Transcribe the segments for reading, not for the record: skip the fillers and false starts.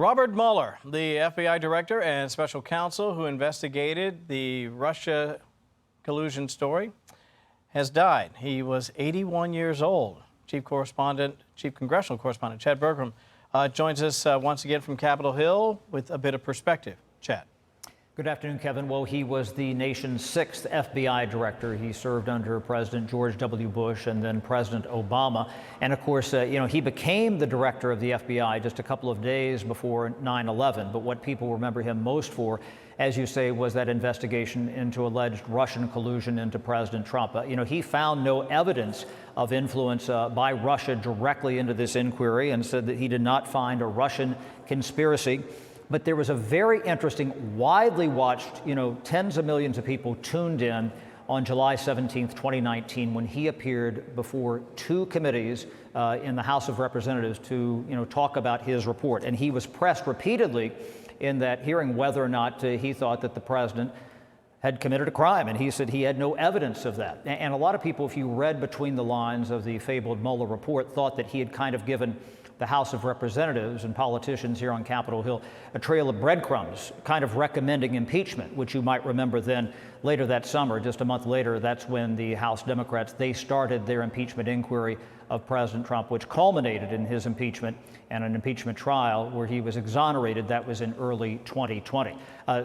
Robert Mueller, the FBI director and special counsel who investigated the Russia collusion story, has died. He was 81 years old. Chief congressional correspondent Chad Pergram joins us once again from Capitol Hill with a bit of perspective. Chad. Good afternoon, Kevin. Well, he was the nation's 6th FBI director. He served under President George W. Bush and then President Obama. And of course, he became the director of the FBI just a couple of days before 9/11. But what people remember him most for, as you say, was that investigation into alleged Russian collusion into President Trump. He found no evidence of influence by Russia directly into this inquiry and said that he did not find a Russian conspiracy. But there was a very interesting, widely watched, tens of millions of people tuned in on July 17th, 2019, when he appeared before 2 committees in the House of Representatives to, talk about his report. And he was pressed repeatedly in that hearing whether or not he thought that the president had committed a crime. And he said he had no evidence of that. And a lot of people, if you read between the lines of the fabled Mueller report, thought that he had kind of given the House of Representatives and politicians here on Capitol Hill a trail of breadcrumbs, kind of recommending impeachment, which you might remember then later that summer, just a month later, that's when the House Democrats, they started their impeachment inquiry of President Trump, which culminated in his impeachment and an impeachment trial where he was exonerated. That was in early 2020.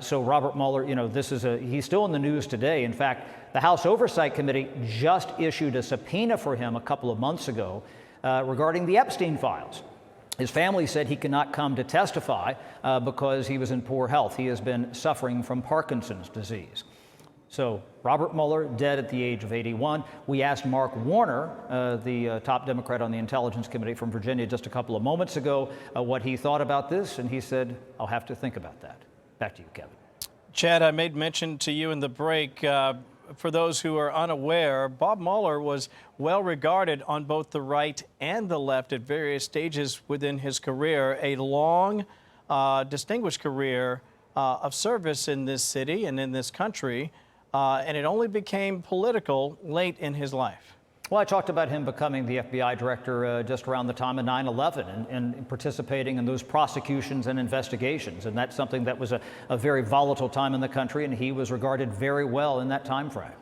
So Robert Mueller, he's still in the news today. In fact, the House Oversight Committee just issued a subpoena for him a couple of months ago regarding the Epstein files. His family said he cannot come to testify because he was in poor health. He has been suffering from Parkinson's disease. So Robert Mueller, dead at the age of 81. We asked Mark Warner, the top Democrat on the Intelligence Committee from Virginia just a couple of moments ago, what he thought about this, and he said, "I'll have to think about that." Back to you, Kevin. Chad, I made mention to you in the break, for those who are unaware, Bob Mueller was well regarded on both the right and the left at various stages within his career, a long, distinguished career of service in this city and in this country, and it only became political late in his life. Well, I talked about him becoming the FBI director just around the time of 9/11 and participating in those prosecutions and investigations. And that's something that was a very volatile time in the country, and he was regarded very well in that time frame.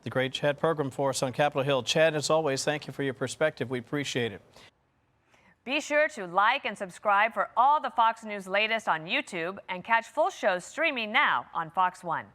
The great Chad Pergram for us on Capitol Hill. Chad, as always, thank you for your perspective. We appreciate it. Be sure to like and subscribe for all the Fox News latest on YouTube and catch full shows streaming now on Fox One.